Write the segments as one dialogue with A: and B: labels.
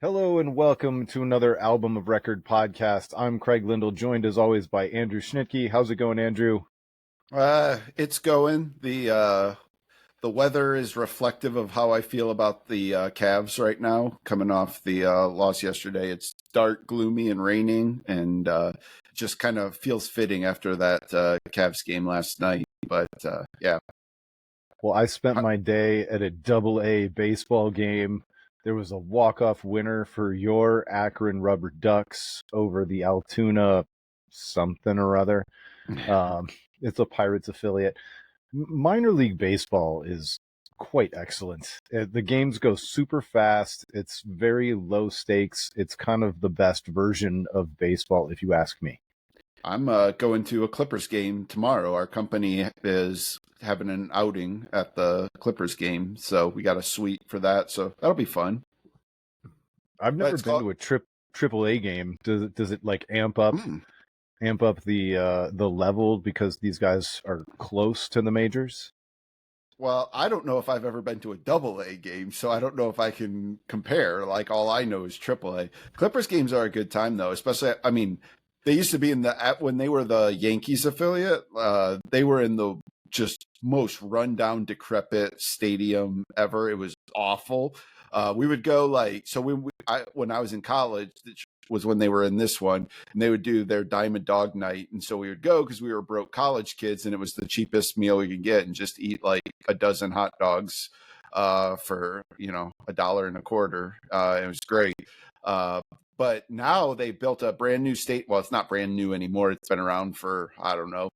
A: Hello and welcome to another Album of Record podcast. I'm Craig Lindell, joined as always by Andrew Schnitke. How's it going, Andrew?
B: It's going. The weather is reflective of how I feel about the Cavs right now, coming off the loss yesterday. It's dark, gloomy, and raining, and just kind of feels fitting after that Cavs game last night. But yeah.
A: Well, I spent my day at a Double-A baseball game. There was a walk-off winner for your Akron Rubber Ducks over the Altoona something or other. It's a Pirates affiliate. Minor league baseball is quite excellent. The games go super fast. It's very low stakes. It's kind of the best version of baseball, if you ask me.
B: I'm going to a Clippers game tomorrow. Our company is having an outing at the Clippers game, so we got a suite for that. So that'll be fun.
A: I've never been to a triple-A game. Does it like amp up the level because these guys are close to the majors?
B: Well, I don't know if I've ever been to a Double-A game, so I don't know if I can compare. Like, all I know is Triple-A. Clippers games are a good time, though. Especially, I mean, they used to be when they were the Yankees affiliate. They were in the just most rundown, decrepit stadium ever. It was awful. We would go when I was in college, which was when they were in this one, and they would do their Diamond Dog Night. And so we would go because we were broke college kids, and it was the cheapest meal we could get, and just eat like a dozen hot dogs for $1.25. It was great. But now they built a brand new state. Well, it's not brand new anymore. It's been around for, I don't know,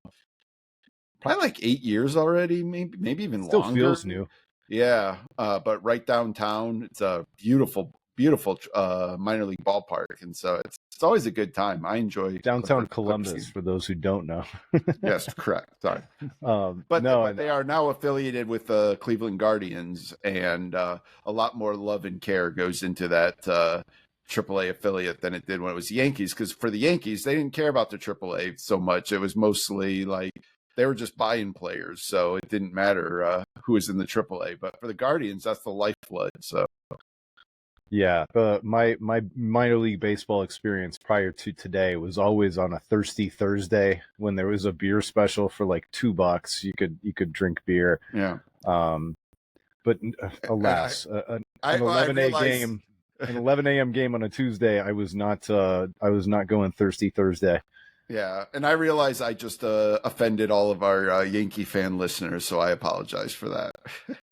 B: probably like 8 years already, maybe even
A: Still
B: longer.
A: Feels new.
B: Yeah, but right downtown, it's a beautiful minor league ballpark, and so it's always a good time. I enjoy
A: downtown Columbus for those who don't know.
B: Yes, correct. Sorry, but they are now affiliated with the Cleveland Guardians, and a lot more love and care goes into that AAA affiliate than it did when it was the Yankees. Because for the Yankees, they didn't care about the AAA so much. It was mostly like they were just buying players, so it didn't matter who was in the AAA. But for the Guardians, that's the lifeblood. So,
A: yeah, my minor league baseball experience prior to today was always on a Thirsty Thursday when there was a beer special for like $2. You could drink beer.
B: Yeah.
A: But alas, an 11 a.m. game on a Tuesday, I was not going Thirsty Thursday.
B: Yeah, and I realize I just offended all of our Yankee fan listeners, so I apologize for that.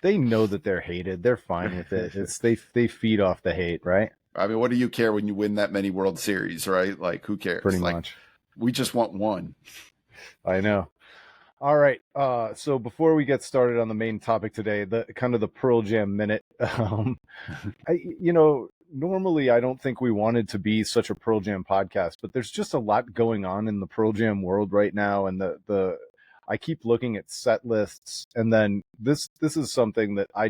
A: They know that they're hated. They're fine with it. They feed off the hate, right?
B: I mean, what do you care when you win that many World Series, right? Like, who cares?
A: Pretty much.
B: We just want one. I
A: know. All right. So before we get started on the main topic today, the kind of the Pearl Jam minute, normally I don't think we wanted to be such a Pearl Jam podcast, but there's just a lot going on in the Pearl Jam world right now, and I keep looking at set lists, and then this is something that I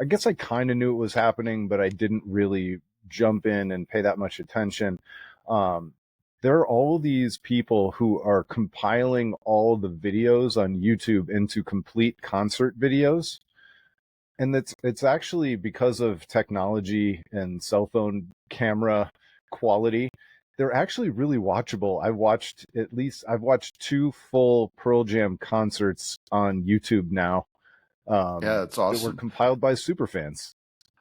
A: guess I kind of knew it was happening, but I didn't really jump in and pay that much attention. There are all these people who are compiling all the videos on YouTube into complete concert videos. And it's actually because of technology and cell phone camera quality. They're actually really watchable. I've watched 2 full Pearl Jam concerts on YouTube now.
B: Yeah, that's awesome.
A: That were compiled by superfans.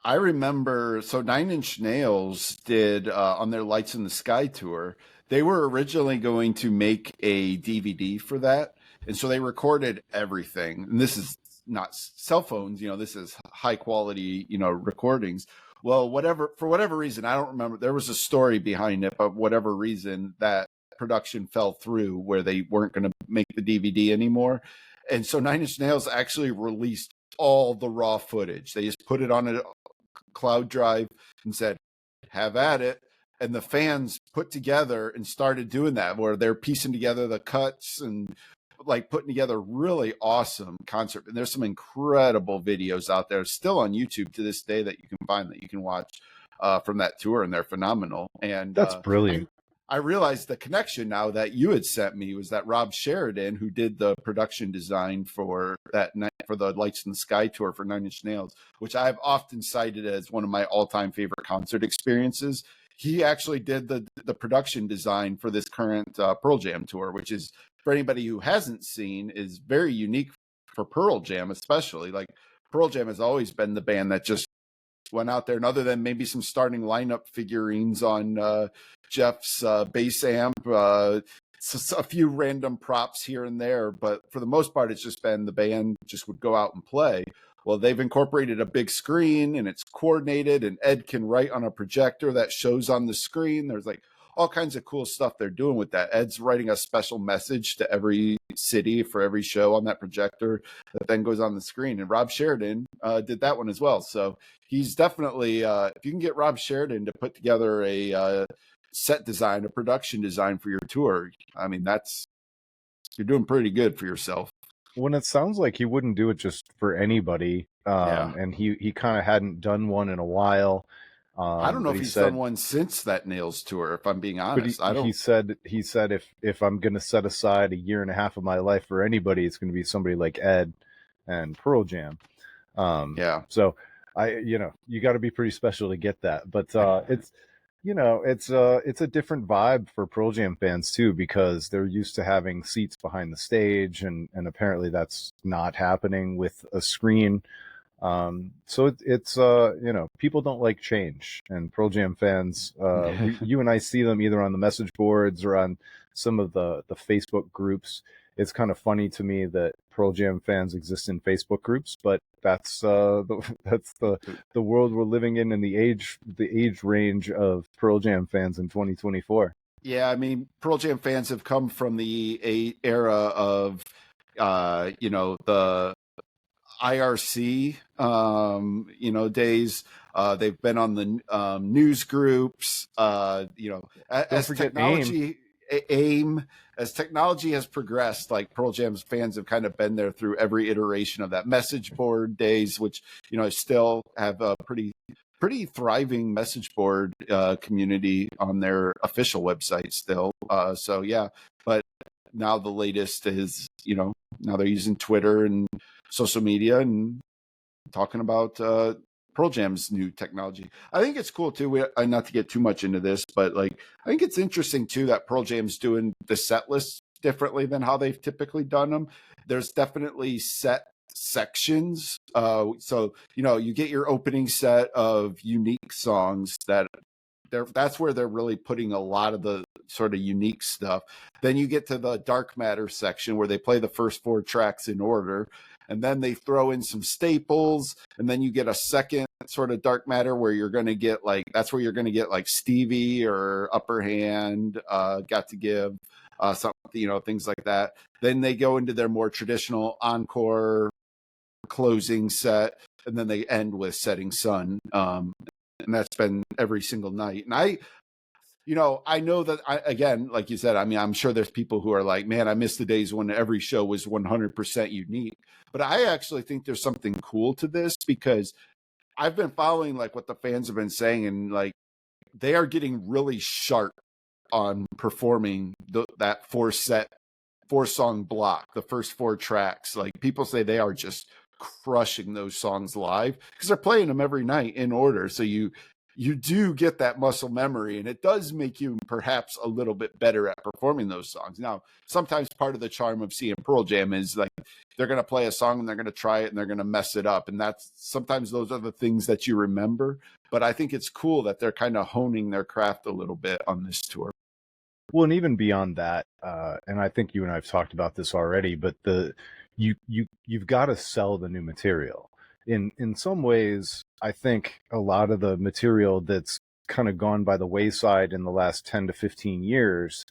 B: I remember, so 9 Inch Nails did on their Lights in the Sky tour. They were originally going to make a DVD for that, and so they recorded everything. And this is not cell phones, this is high quality, recordings. Well, for whatever reason, I don't remember, there was a story behind it, but whatever reason that production fell through where they weren't going to make the DVD anymore. And so 9 Inch Nails actually released all the raw footage. They just put it on a cloud drive and said, have at it. And the fans put together and started doing that, where they're piecing together the cuts and like putting together really awesome concert. And there's some incredible videos out there still on YouTube to this day that you can find, that you can watch from that tour, and they're phenomenal. And
A: that's brilliant.
B: I realized the connection now that you had sent me was that Rob Sheridan, who did the production design for that night, for the Lights in the Sky tour for Nine Inch Nails, which I've often cited as one of my all-time favorite concert experiences. He actually did the production design for this current Pearl Jam tour, which is, for anybody who hasn't seen, is very unique for Pearl Jam, especially. Like, Pearl Jam has always been the band that just went out there, and other than maybe some starting lineup figurines on Jeff's bass amp, a few random props here and there, but for the most part, it's just been the band just would go out and play. Well, they've incorporated a big screen, and it's coordinated, and Ed can write on a projector that shows on the screen. There's like all kinds of cool stuff they're doing with that. Ed's writing a special message to every city for every show on that projector that then goes on the screen. And Rob Sheridan did that one as well. So he's definitely, if you can get Rob Sheridan to put together a set design, a production design for your tour, I mean, you're doing pretty good for yourself.
A: When it sounds like he wouldn't do it just for anybody, and he kind of hadn't done one in a while.
B: I don't know if he's done one since that Nails tour, if I'm being honest.
A: He said if I'm going to set aside a year and a half of my life for anybody, it's going to be somebody like Ed and Pearl Jam. So you got to be pretty special to get that. But it's a different vibe for Pearl Jam fans too, because they're used to having seats behind the stage, and apparently that's not happening with a screen. So it's people don't like change, and Pearl Jam fans, you and I see them either on the message boards or on some of the Facebook groups. It's kind of funny to me that Pearl Jam fans exist in Facebook groups, but that's the world we're living in the age range of Pearl Jam fans in 2024.
B: Yeah, I mean, Pearl Jam fans have come from the era of the IRC, days. They've been on the news groups. As technology, AIM, as technology has progressed, like Pearl Jam's fans have kind of been there through every iteration of that message board days, which still have a pretty thriving message board community on their official website still. So yeah, but now the latest is now they're using Twitter and social media and talking about Pearl Jam's new technology. I think it's cool too. Not to get too much into this, but I think it's interesting too that Pearl Jam's doing the set list differently than how they've typically done them. There's definitely set sections. So you get your opening set of unique songs that's where they're really putting a lot of the sort of unique stuff. Then you get to the Dark Matter section where they play the first 4 tracks in order, and then they throw in some staples, and then you get a second sort of Dark Matter where you're going to get that's where you're going to get Stevie or Upper Hand, Got to Give, something, things like that. Then they go into their more traditional encore closing set, and then they end with Setting Sun. And that's been every single night. And I know that again, like you said, I mean, I'm sure there's people who are like, man, I miss the days when every show was 100% unique. But I actually think there's something cool to this, because I've been following what the fans have been saying, and they are getting really sharp on performing that 4-song block, the first 4 tracks. People say they are just crushing those songs live because they're playing them every night in order. So you do get that muscle memory, and it does make you perhaps a little bit better at performing those songs. Now, sometimes part of the charm of seeing Pearl Jam is they're going to play a song and they're going to try it and they're going to mess it up. And sometimes those are the things that you remember. But I think it's cool that they're kind of honing their craft a little bit on this tour.
A: Well, and even beyond that, and I think you and I have talked about this already, but you've got to sell the new material. In some ways, I think a lot of the material that's kind of gone by the wayside in the last 10 to 15 years,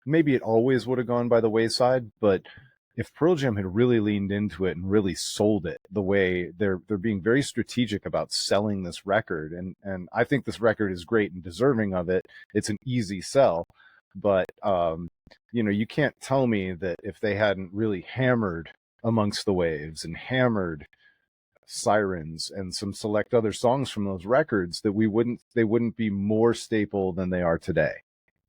A: maybe it always would have gone by the wayside, but if Pearl Jam had really leaned into it and really sold it the way they're being very strategic about selling this record, and I think this record is great and deserving of it. It's an easy sell, but you can't tell me that if they hadn't really hammered Amongst the Waves and hammered Sirens and some select other songs from those records, that they wouldn't be more staple than they are today.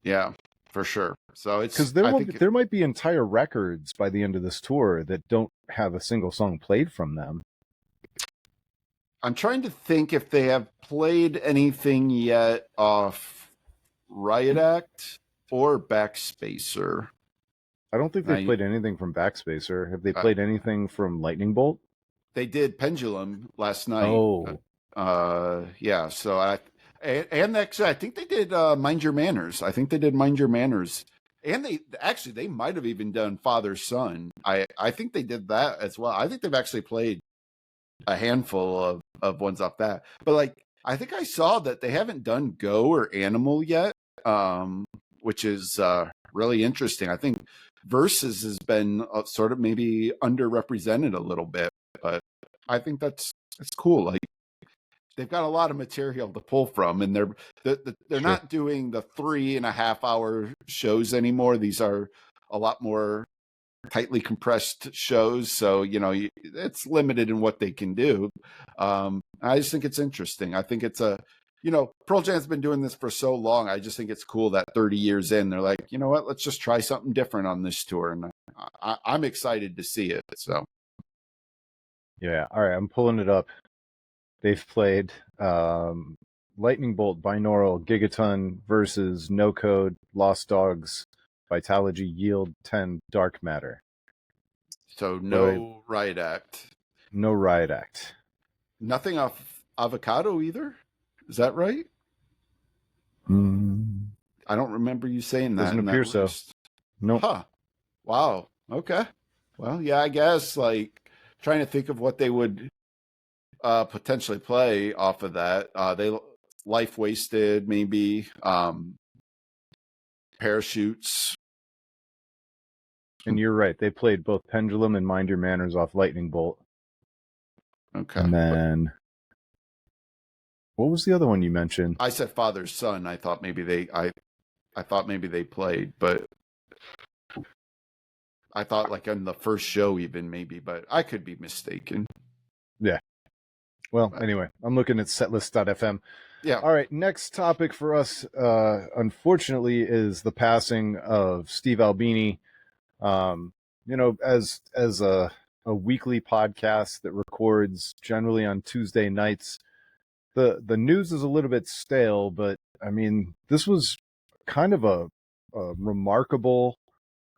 B: Yeah. for sure. So
A: Because
B: I think
A: there might be entire records by the end of this tour that don't have a single song played from them.
B: I'm trying to think if they have played anything yet off Riot Act or Backspacer.
A: I don't think they've played anything from Backspacer. Have they played anything from Lightning Bolt?
B: They did Pendulum last night.
A: Oh,
B: yeah. So and actually, I think they did Mind Your Manners. I think they did Mind Your Manners, and they might have even done Father Son. I think they did that as well. I think they've actually played a handful of ones off that. But like, I think I saw that they haven't done Go or Animal yet, which is really interesting. I think Versus has been sort of maybe underrepresented a little bit, but I think it's cool. Like, they've got a lot of material to pull from, and they're
A: sure.
B: not doing the 3.5 hour shows anymore. These are a lot more tightly compressed shows, so it's limited in what they can do. I just think it's interesting. I think it's Pearl Jam's been doing this for so long. I just think it's cool that 30 years in, they're like, you know what, let's just try something different on this tour, and I'm excited to see it. So
A: yeah, all right, I'm pulling it up. They've played Lightning Bolt, Binaural, Gigaton, Versus, No Code, Lost Dogs, Vitalogy, Yield, 10, Dark Matter.
B: So no Riot Act.
A: No Riot Act.
B: Nothing off Avocado either? Is that right? I don't remember you saying that.
A: Doesn't appear so. No. Nope.
B: Huh. Wow. Okay. Well, yeah, I guess, like, trying to think of what they would potentially play off of that. They Life Wasted, maybe. Parachutes.
A: And you're right. They played both Pendulum and Mind Your Manners off Lightning Bolt.
B: Okay.
A: And then what was the other one you mentioned?
B: I said Father Son. I thought maybe they played, but I thought like on the first show even maybe, but I could be mistaken.
A: Yeah. Well, anyway, I'm looking at setlist.fm.
B: Yeah.
A: All right. Next topic for us, unfortunately, is the passing of Steve Albini. As a weekly podcast that records generally on Tuesday nights, the news is a little bit stale, but I mean, this was kind of a remarkable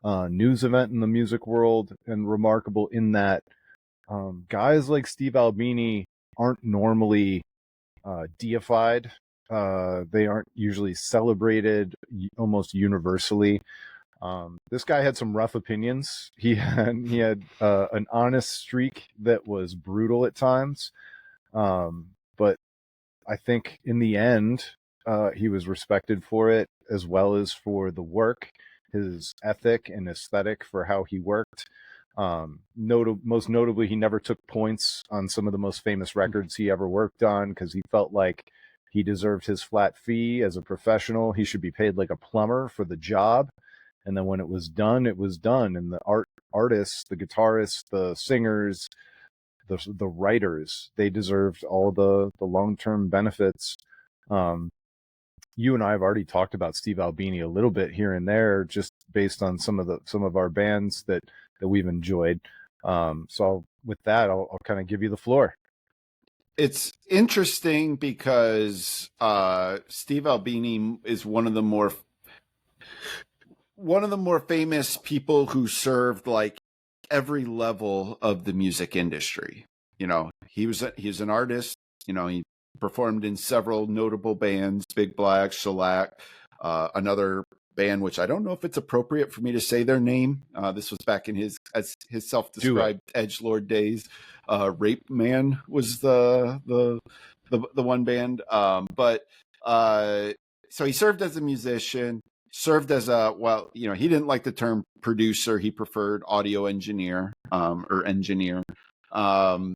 A: news event in the music world, and remarkable in that guys like Steve Albini aren't normally deified. They aren't usually celebrated almost universally. This guy had some rough opinions. He had an honest streak that was brutal at times, but I think in the end, he was respected for it, as well as for the work, his ethic and aesthetic for how he worked. Most notably, he never took points on some of the most famous records he ever worked on, because he felt like he deserved his flat fee as a professional. He should be paid like a plumber for the job. And then when it was done, it was done. And the artists, the guitarists, the singers, the writers, they deserved all the long-term benefits. You and I have already talked about Steve Albini a little bit here and there, just based on some of our bands that we've enjoyed. So with that, I'll kind of give you the floor.
B: It's interesting because Steve Albini is one of the more famous people who served like every level of the music industry. He was an artist. He performed in several notable bands: Big Black, Shellac, another band which I don't know if it's appropriate for me to say their name. This was back in his self-described edgelord days. Rape Man was the one band. So he served as a musician. Served as he didn't like the term producer. He preferred audio engineer, or engineer. So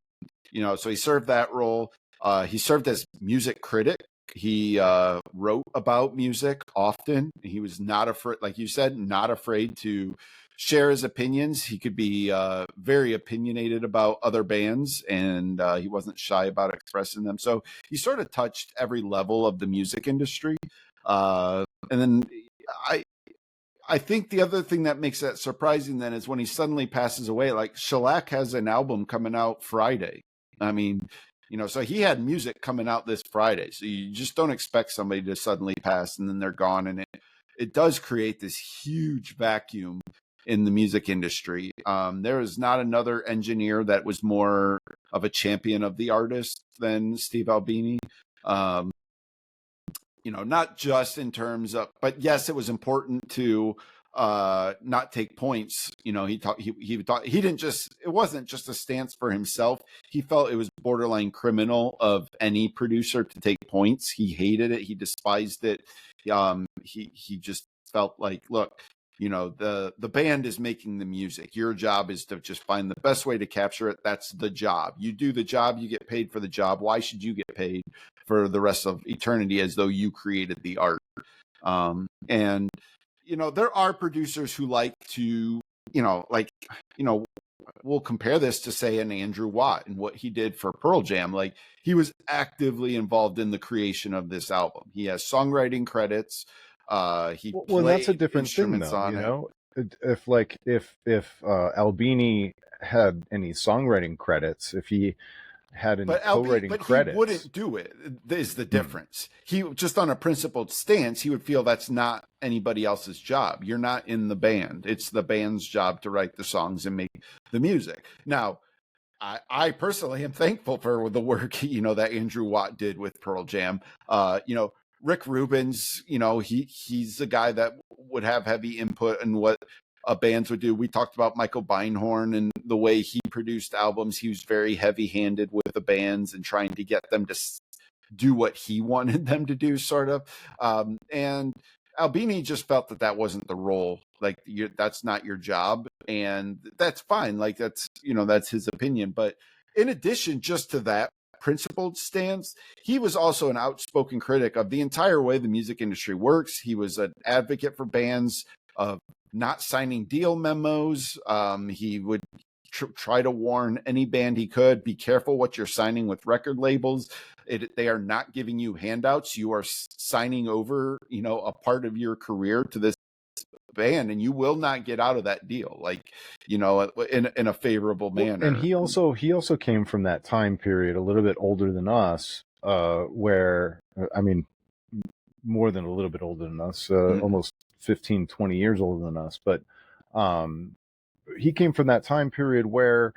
B: he served that role. He served as music critic. He wrote about music often. He was not afraid, like you said, not afraid to share his opinions. He could be very opinionated about other bands, and he wasn't shy about expressing them. So he sort of touched every level of the music industry. And then I think the other thing that makes that surprising then is when he suddenly passes away. Like Shellac has an album coming out Friday. I mean, so he had music coming out this Friday. So you just don't expect somebody to suddenly pass and then they're gone. And it does create this huge vacuum in the music industry. There is not another engineer that was more of a champion of the artist than Steve Albini. Not just in terms of, but yes, it was important to not take points. He didn't just, it wasn't just a stance for himself. He felt it was borderline criminal of any producer to take points. He hated it. He despised it. He just felt like, look, the band is making the music. Your job is to just find the best way to capture it. That's the job. You do the job, you get paid for the job. Why should you get paid for the rest of eternity as though you created the art? And there are producers who like to, we'll compare this to, say, an Andrew Watt and what he did for Pearl Jam. Like, he was actively involved in the creation of this album. He has songwriting credits. Well,
A: that's a different thing, though. If Albini had any songwriting credits, if he had any co-writing credits,
B: he wouldn't do it. Is the difference? He just, on a principled stance, he would feel that's not anybody else's job. You're not in the band. It's the band's job to write the songs and make the music. Now, I personally am thankful for the work that Andrew Watt did with Pearl Jam. Rick Rubin's, he's a guy that would have heavy input in what bands would do. We talked about Michael Beinhorn and the way he produced albums. He was very heavy-handed with the bands and trying to get them to do what he wanted them to do, sort of. And Albini just felt that wasn't the role. Like, that's not your job, and that's fine. Like, that's his opinion. But in addition, just to that principled stance, he was also an outspoken critic of the entire way the music industry works. He was an advocate for bands of not signing deal memos. He would try to warn any band he could, be careful what you're signing with record labels. They are not giving you handouts. You are signing over, a part of your career to this band, and you will not get out of that deal, like, in a favorable manner.
A: And he also came from that time period, a little bit older than us, where, I mean, more than a little bit older than us, almost 15, 20 years older than us. But he came from that time period where,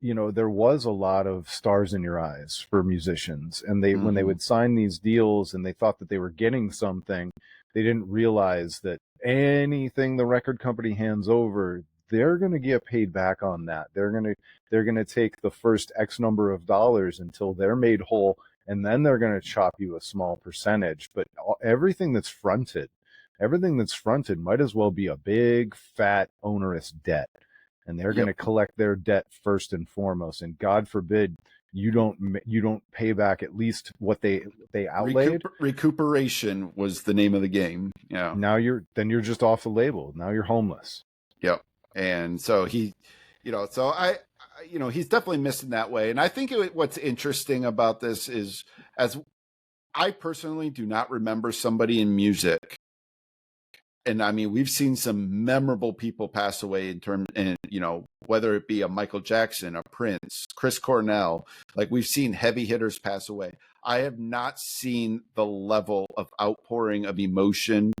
A: there was a lot of stars in your eyes for musicians. And when they would sign these deals and they thought that they were getting something, they didn't realize that anything the record company hands over, they're going to get paid back on that. They're going to take the first X number of dollars until they're made whole, and then they're going to chop you a small percentage. But everything that's fronted might as well be a big, fat, onerous debt. And they're going to collect their debt first and foremost. And God forbid you don't pay back at least what they outlaid.
B: Recuperation was the name of the game. Yeah.
A: Now you're just off the label. Now you're homeless.
B: Yep. And so he's definitely missing that way. And I think what's interesting about this is, as I personally do not remember somebody in music. And I mean, we've seen some memorable people pass away whether it be a Michael Jackson, a Prince, Chris Cornell, like, we've seen heavy hitters pass away. I have not seen the level of outpouring of emotion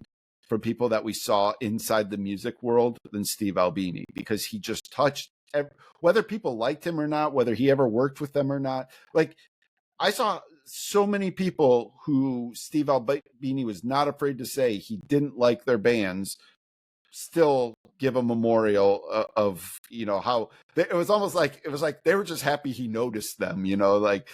B: from people that we saw inside the music world than Steve Albini, because he just touched, whether people liked him or not, whether he ever worked with them or not. Like, I saw so many people who Steve Albini was not afraid to say he didn't like their bands, still give a memorial of how it was almost like, it was like they were just happy he noticed them, and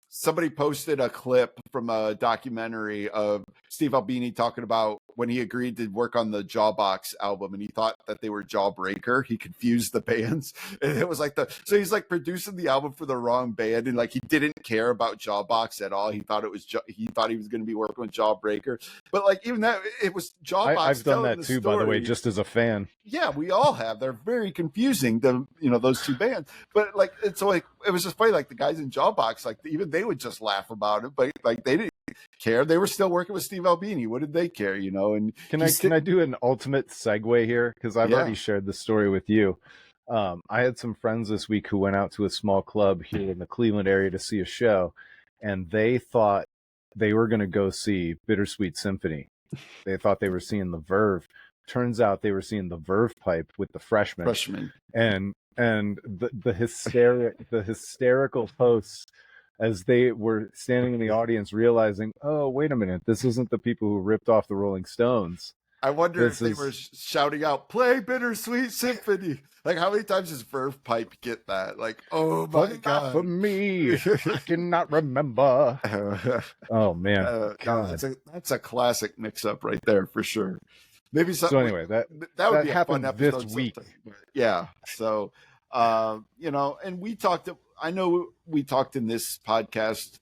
B: somebody posted a clip from a documentary of Steve Albini talking about when he agreed to work on the Jawbox album, and he thought that they were Jawbreaker. He confused the bands, and it was like so he's like producing the album for the wrong band, and like he didn't care about Jawbox at all. He thought he thought he was going to be working with Jawbreaker, but like, even that, it was Jawbox.
A: I've done that too, by the way, just as a fan.
B: Yeah, we all have. They're very confusing, those two bands. But like, it's so like, it was just funny. Like, the guys in Jawbox, like, even they would just laugh about it, but like, they didn't. care. They were still working with Steve Albini. What did they care, you know? And
A: Can I do an ultimate segue here? Because I've already shared this story with you. I had some friends this week who went out to a small club here in the Cleveland area to see a show, and they thought they were going to go see Bittersweet Symphony. They thought they were seeing the Verve. Turns out they were seeing the Verve Pipe with the Freshmen. And the hysterical hosts, as they were standing in the audience, realizing, oh, wait a minute, this isn't the people who ripped off the Rolling Stones.
B: I wonder if they were shouting out, "Play Bittersweet Symphony." Like, how many times does Verve Pipe get that? Like, oh my God.
A: For me, I cannot remember. Oh, man.
B: That's a classic mix-up right there for sure. Maybe something.
A: So anyway, that would be a fun episode this week.
B: Yeah. So, you know, and I know we talked in this podcast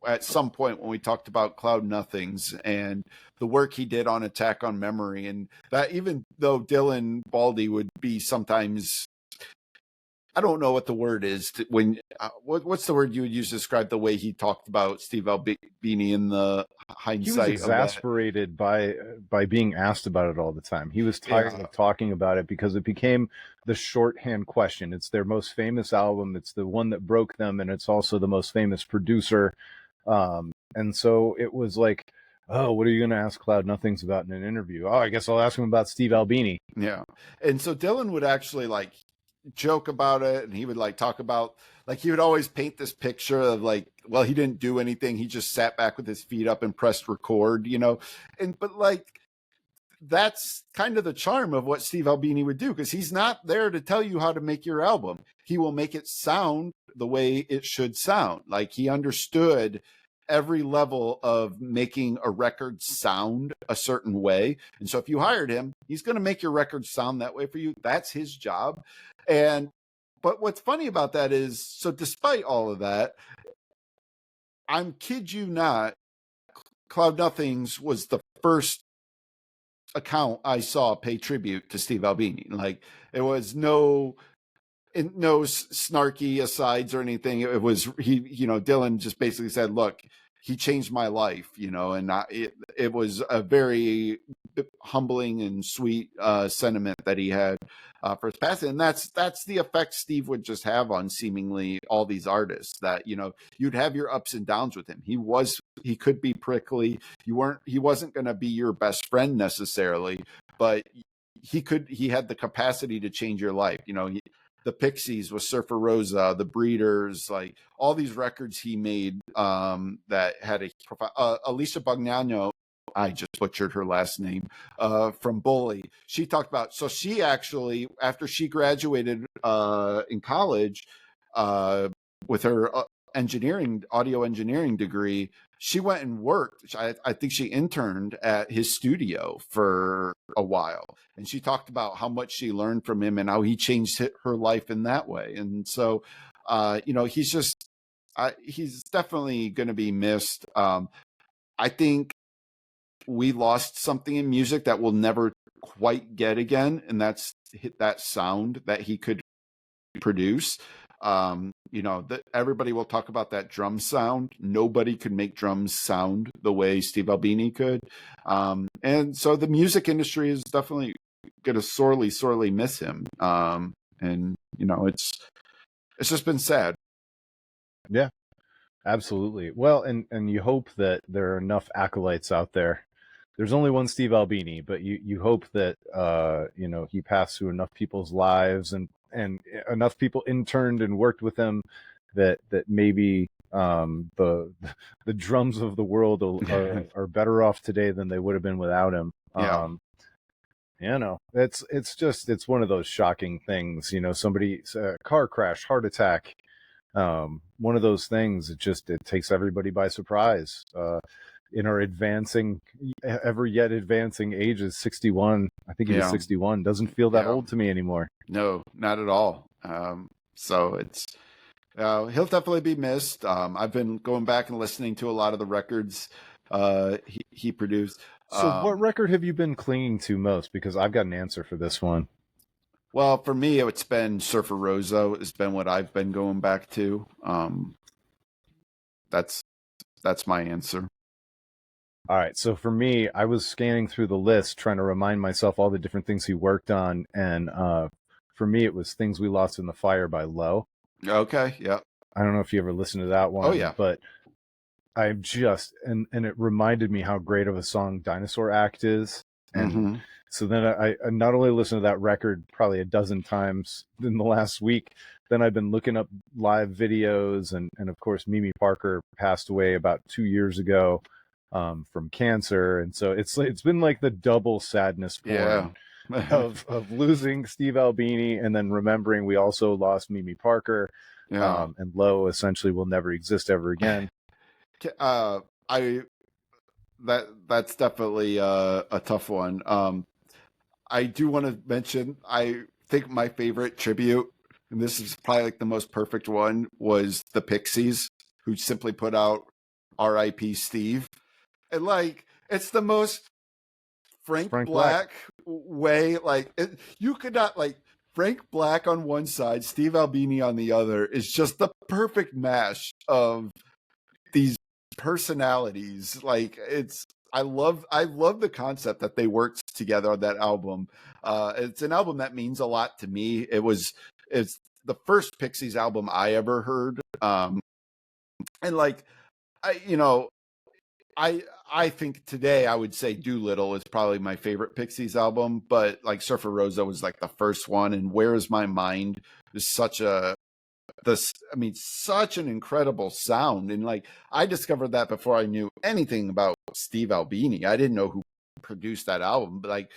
B: at some point when we talked about Cloud Nothings and the work he did on Attack on Memory, and that even though Dylan Baldy would be sometimes, I don't know what the word is what's the word you would use to describe the way he talked about Steve Albini in the hindsight?
A: He was exasperated by being asked about it all the time. He was tired of talking about it because it became the shorthand question. It's their most famous album. It's the one that broke them, and it's also the most famous producer. And so it was like, oh, what are you going to ask Cloud Nothings about in an interview? Oh, I guess I'll ask him about Steve Albini.
B: Yeah. And so Dylan would actually like joke about it, and he would like talk about, like, he would always paint this picture of like, well, he didn't do anything. He just sat back with his feet up and pressed record, you know? But like, that's kind of the charm of what Steve Albini would do, because he's not there to tell you how to make your album. He will make it sound the way it should sound. Like, he understood every level of making a record sound a certain way. And so if you hired him, he's going to make your record sound that way for you. That's his job. But what's funny about that is, so despite all of that, I'm kid you not, Cloud Nothings was the first account I saw pay tribute to Steve Albini. Like, it was no snarky asides or anything. It was, Dylan just basically said, look, he changed my life, you know, and it was a very humbling and sweet sentiment that he had for his passing. And that's the effect Steve would just have on seemingly all these artists, that, you know, you'd have your ups and downs with him. He could be prickly. He wasn't going to be your best friend necessarily, but he had the capacity to change your life. You know, the Pixies with Surfer Rosa, the Breeders, like all these records he made that had a profile. Alicia Bagnano, I just butchered her last name, from Bully. She talked about, so she actually, after she graduated in college with her audio engineering degree, she went and worked. I think she interned at his studio for a while. And she talked about how much she learned from him and how he changed her life in that way. And so, you know, he's definitely going to be missed. I think we lost something in music that we'll never quite get again. And that's that sound that he could produce. You know, everybody will talk about that drum sound. Nobody could make drums sound the way Steve Albini could. And so the music industry is definitely going to sorely miss him. And, you know, it's just been sad.
A: Yeah, absolutely. Well, and you hope that there are enough acolytes out there. There's only one Steve Albini, but you hope that, you know, he passed through enough people's lives and enough people interned and worked with him that maybe the drums of the world are better off today than they would have been without him.
B: Yeah.
A: You know, it's one of those shocking things, you know, somebody's car crash, heart attack, one of those things. It takes everybody by surprise. In our ever yet advancing ages, 61. I think he was 61. Doesn't feel that old to me anymore.
B: No, not at all. So it's he'll definitely be missed. I've been going back and listening to a lot of the records he produced.
A: So what record have you been clinging to most? Because I've got an answer for this one.
B: Well, for me, it's been Surfer Rosa. It's been what I've been going back to. That's my answer.
A: All right. So for me, I was scanning through the list trying to remind myself all the different things he worked on. And for me, it was Things We Lost in the Fire by Low.
B: Okay, yeah.
A: I don't know if you ever listened to that
B: Oh
A: one,
B: yeah.
A: but I just, and it reminded me how great of a song Dinosaur Act is. And so then I not only listened to that record probably a dozen times in the last week, then I've been looking up live videos. And of course, Mimi Parker passed away about 2 years ago from cancer. And so it's been like the double sadness
B: Yeah.
A: porn of losing Steve Albini and then remembering we also lost Mimi Parker.
B: Yeah.
A: And Low essentially will never exist ever again.
B: I that's definitely a tough one. I do want to mention, I think my favorite tribute, and this is probably like the most perfect one, was the Pixies, who simply put out R.I.P. Steve. And like, it's the most Frank Black way. Like, you could not, like, Frank Black on one side, Steve Albini on the other, is just the perfect mash of these personalities. Like, I love the concept that they worked together on that album. It's an album that means a lot to me. It's the first Pixies album I ever heard. And like, I think today I would say Doolittle is probably my favorite Pixies album, but like Surfer Rosa was like the first one, and Where Is My Mind is such an incredible sound. And like, I discovered that before I knew anything about Steve Albini. I didn't know who produced that album, but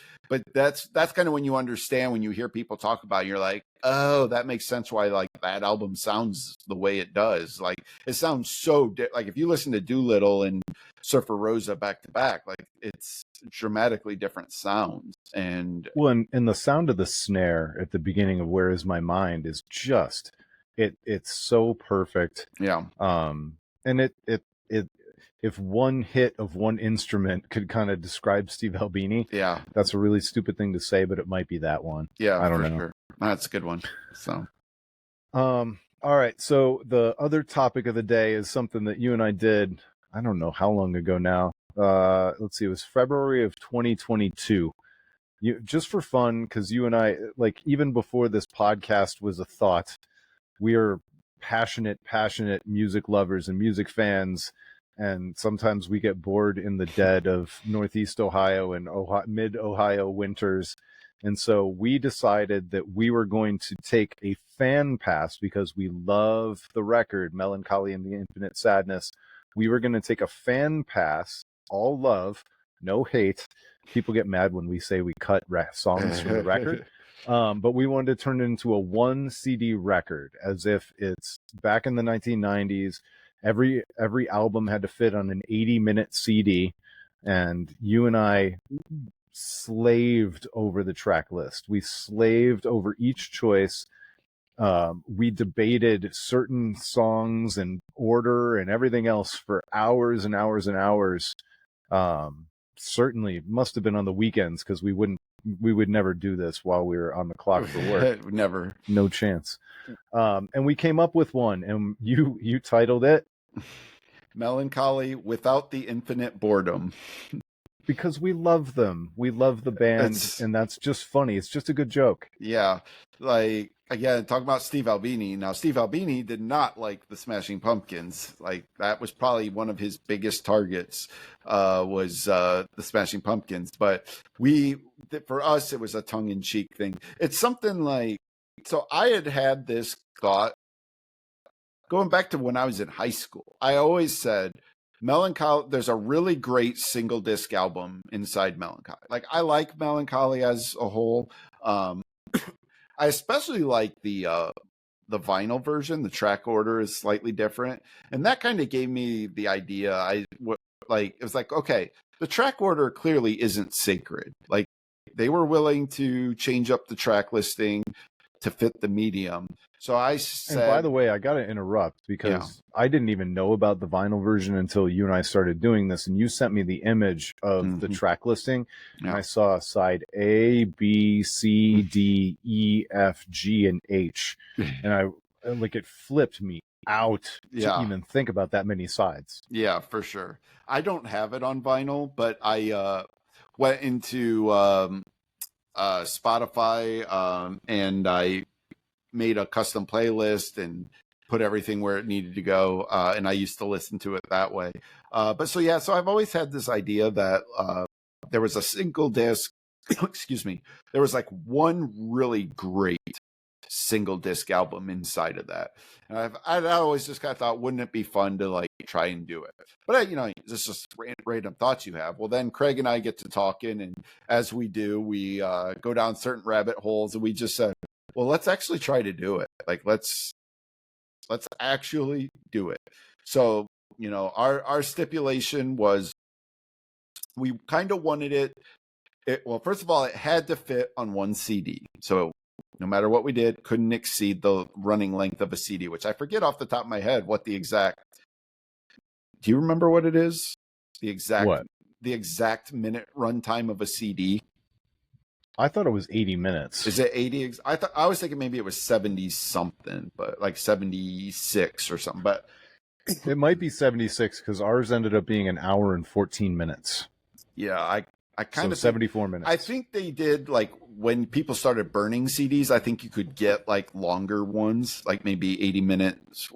B: that's kind of when you understand, when you hear people talk about it, you're like, oh, that makes sense why like that album sounds the way it does. Like, it sounds so like, if you listen to Doolittle and Surfer Rosa back to back, like, it's dramatically different sounds. And
A: well, and the sound of the snare at the beginning of Where Is My Mind is just it's so perfect.
B: yeah.
A: And it if one hit of one instrument could kind of describe Steve Albini,
B: Yeah.
A: that's a really stupid thing to say, but it might be that one.
B: Yeah,
A: I don't
B: for
A: know.
B: sure. That's a good one. So
A: all right. So the other topic of the day is something that you and I did, I don't know how long ago now. Let's see, it was February of 2022. Just for fun, because you and I, like, even before this podcast was a thought, we are passionate music lovers and music fans. And sometimes we get bored in the dead of Northeast Ohio and mid Ohio winters. And so we decided that we were going to take a fan pass, because we love the record Melancholy and the Infinite Sadness. We were going to take a fan pass, all love, no hate. People get mad when we say we cut songs from the record. But we wanted to turn it into a 1 CD record, as if it's back in the 1990s. Every album had to fit on an 80-minute CD, and you and I slaved over the track list. We slaved over each choice. We debated certain songs and order and everything else for hours and hours and hours. Certainly must have been on the weekends, because we would never do this while we were on the clock for work.
B: Never.
A: No chance. And we came up with one, and you titled it
B: Melancholy Without the Infinite Boredom.
A: Because we love them. We love the band, and that's just funny. It's just a good joke.
B: Yeah. Like, again, talking about Steve Albini. Now, Steve Albini did not like the Smashing Pumpkins. Like, that was probably one of his biggest targets, was the Smashing Pumpkins. But for us, it was a tongue-in-cheek thing. It's something like, so I had this thought going back to when I was in high school. I always said, Melancholy, there's a really great single disc album inside Melancholy. Like, I like Melancholy as a whole. I especially like the vinyl version. The track order is slightly different, and that kind of gave me the idea. It was like, okay, the track order clearly isn't sacred. Like, they were willing to change up the track listing to fit the medium. So I said,
A: and by the way, I got to interrupt, because I didn't even know about the vinyl version until you and I started doing this, and you sent me the image of the track listing, and I saw side A, B, C, D, E, F, G, and H, and it flipped me out to
B: Yeah.
A: even think about that many sides.
B: Yeah, for sure. I don't have it on vinyl, but I went into Spotify, and I made a custom playlist and put everything where it needed to go. And I used to listen to it that way. But so, yeah, so I've always had this idea that there was a single disc, excuse me, there was like one really great single disc album inside of that. And I'd always just kind of thought, wouldn't it be fun to like try and do it? But this is just random thoughts you have. Well, then Craig and I get to talking, and as we do, we go down certain rabbit holes, and we just said, well, let's actually try to do it. Like, let's actually do it. So, our stipulation was we kind of wanted it. Well, first of all, it had to fit on one CD. So no matter what we did, couldn't exceed the running length of a CD, which I forget off the top of my head what the exact. Do you remember what it is? The exact minute runtime of a CD.
A: I thought it was 80 minutes.
B: Is it 80? I was thinking maybe it was 70 something, but like 76 or something. But
A: it might be 76 because ours ended up being an hour and 14 minutes.
B: Yeah, I kind of
A: 74 minutes.
B: I think they did, like, when people started burning CDs, I think you could get like longer ones, like maybe 80 minutes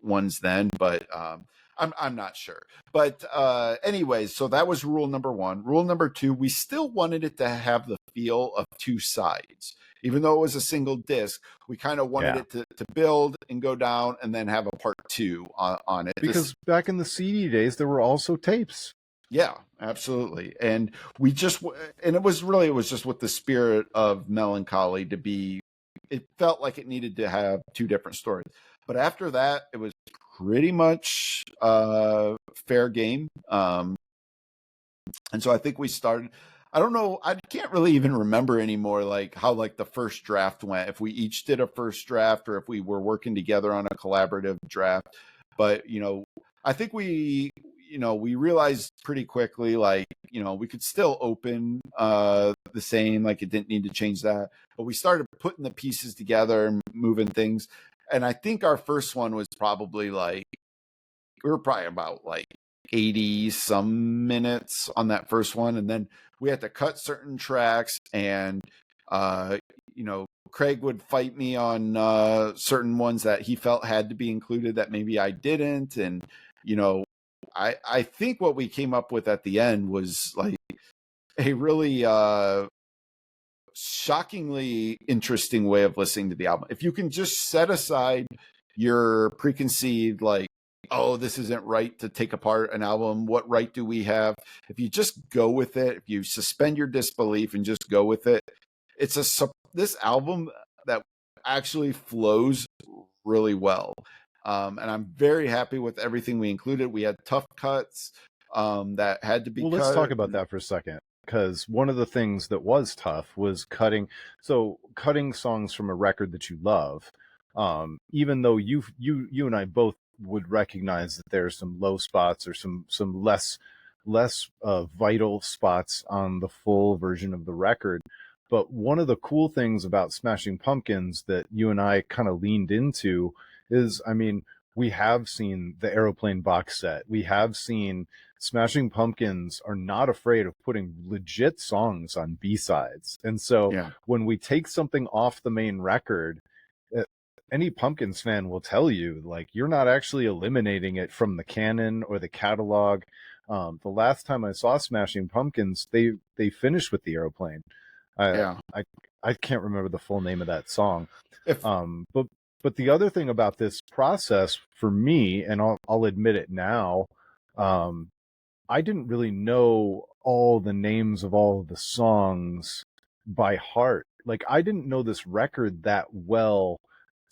B: ones then, but I'm not sure. But anyways, so that was rule number one. Rule number two, we still wanted it to have the feel of two sides. Even though it was a single disc, we kind of wanted it to build and go down and then have a part two on it.
A: Because back in the CD days, there were also tapes.
B: Yeah, absolutely. And it was just with the spirit of Melancholy to be, it felt like it needed to have two different stories. But after that, it was pretty much fair game. And so I think we started, I don't know, I can't really even remember anymore, like how like the first draft went, if we each did a first draft or if we were working together on a collaborative draft. But, I think we realized pretty quickly, like, we could still open the same, like it didn't need to change that. But we started putting the pieces together and moving things. And I think our first one was probably like, we were probably about like 80 some minutes on that first one. And then we had to cut certain tracks, and, Craig would fight me on certain ones that he felt had to be included that maybe I didn't. And, I think what we came up with at the end was like a really shockingly interesting way of listening to the album. If you can just set aside your preconceived, like, oh, this isn't right to take apart an album, what right do we have? If you just go with it, if you suspend your disbelief and just go with it, it's this album that actually flows really well. And I'm very happy with everything we included. We had tough cuts that had to be cut.
A: Let's talk about that for a second, because one of the things that was tough was cutting songs from a record that you love, even though you and I both would recognize that there are some low spots or some less vital spots on the full version of the record. But one of the cool things about Smashing Pumpkins that you and I kind of leaned into is, I mean, we have seen the Aeroplane box set. We have seen Smashing Pumpkins are not afraid of putting legit songs on B-sides. And so when we take something off the main record, any Pumpkins fan will tell you, like, you're not actually eliminating it from the canon or the catalog. The last time I saw Smashing Pumpkins, they finished with the Aeroplane. I can't remember the full name of that song. But the other thing about this process for me, and I'll admit it now, I didn't really know all the names of all of the songs by heart. Like, I didn't know this record that well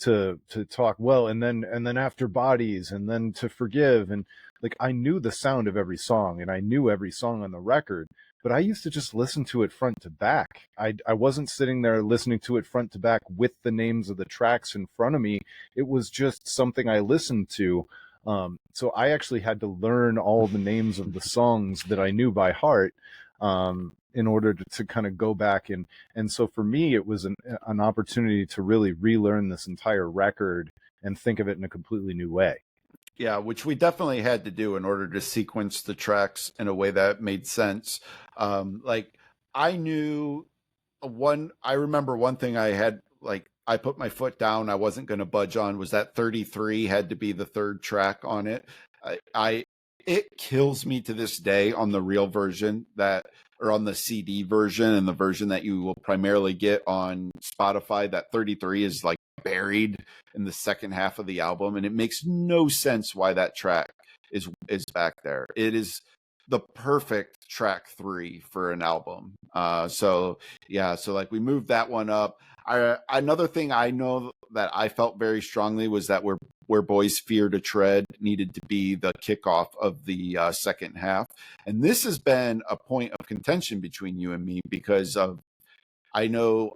A: to talk well, and then After Bodies, and then To Forgive, and like, I knew the sound of every song and I knew every song on the record, but I used to just listen to it front to back. I wasn't sitting there listening to it front to back with the names of the tracks in front of me. It was just something I listened to. So I actually had to learn all the names of the songs that I knew by heart in order to kind of go back. And so for me, it was an opportunity to really relearn this entire record and think of it in a completely new way.
B: Yeah, which we definitely had to do in order to sequence the tracks in a way that made sense. Like I knew I remember one thing I had, like I put my foot down, I wasn't going to budge on, was that 33 had to be the third track on it. I it kills me to this day on the real version or on the CD version and the version that you will primarily get on Spotify, that 33 is like buried in the second half of the album, and it makes no sense why that track is back there. It is the perfect track 3 for an album. So like we moved that one up. Another thing I know that I felt very strongly was that where boys fear to tread needed to be the kickoff of the second half, and this has been a point of contention between you and me because of I know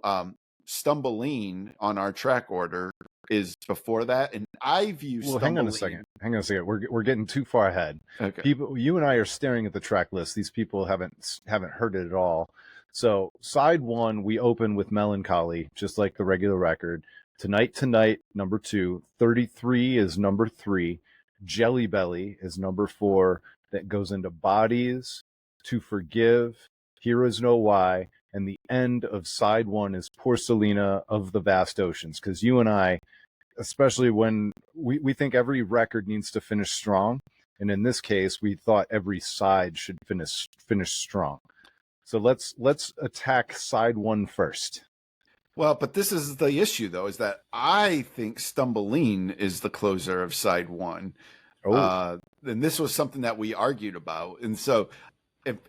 B: Stumbling on our track order is before that, and I view
A: Hang on a second. We're getting too far ahead. Okay. People, you and I are staring at the track list. These people haven't heard it at all. So side 1, we open with Melancholy, just like the regular record. Tonight, number 2. 33 is number 3. Jelly Belly is number 4. That goes into Bodies, To Forgive, Here Is No Why, and the end of side 1 is Porcelina of the Vast Oceans. Because you and I, especially when we think every record needs to finish strong, and in this case, we thought every side should finish strong. So let's attack side 1 first.
B: Well, but this is the issue, though, is that I think Stumbling is the closer of side 1. Oh. And this was something that we argued about. And so,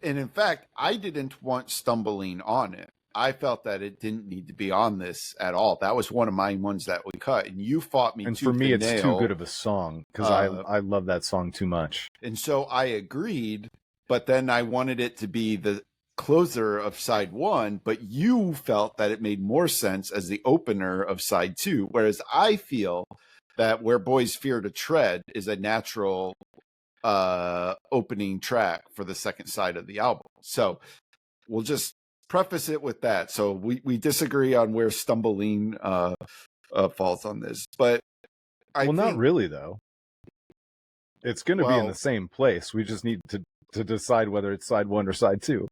B: in fact, I didn't want Stumbling on it. I felt that it didn't need to be on this at all. That was one of my ones that we cut. And you fought me.
A: And for me, it's too good of a song because I love that song too much.
B: And so I agreed, but then I wanted it to be the closer of side 1, but you felt that it made more sense as the opener of side 2, whereas I feel that Where Boys Fear to Tread is a natural opening track for the second side of the album. So we'll just preface it with that. So we disagree on where Stumbling falls on this, but I think,
A: not really though. It's going to be in the same place. We just need to decide whether it's side 1 or side 2.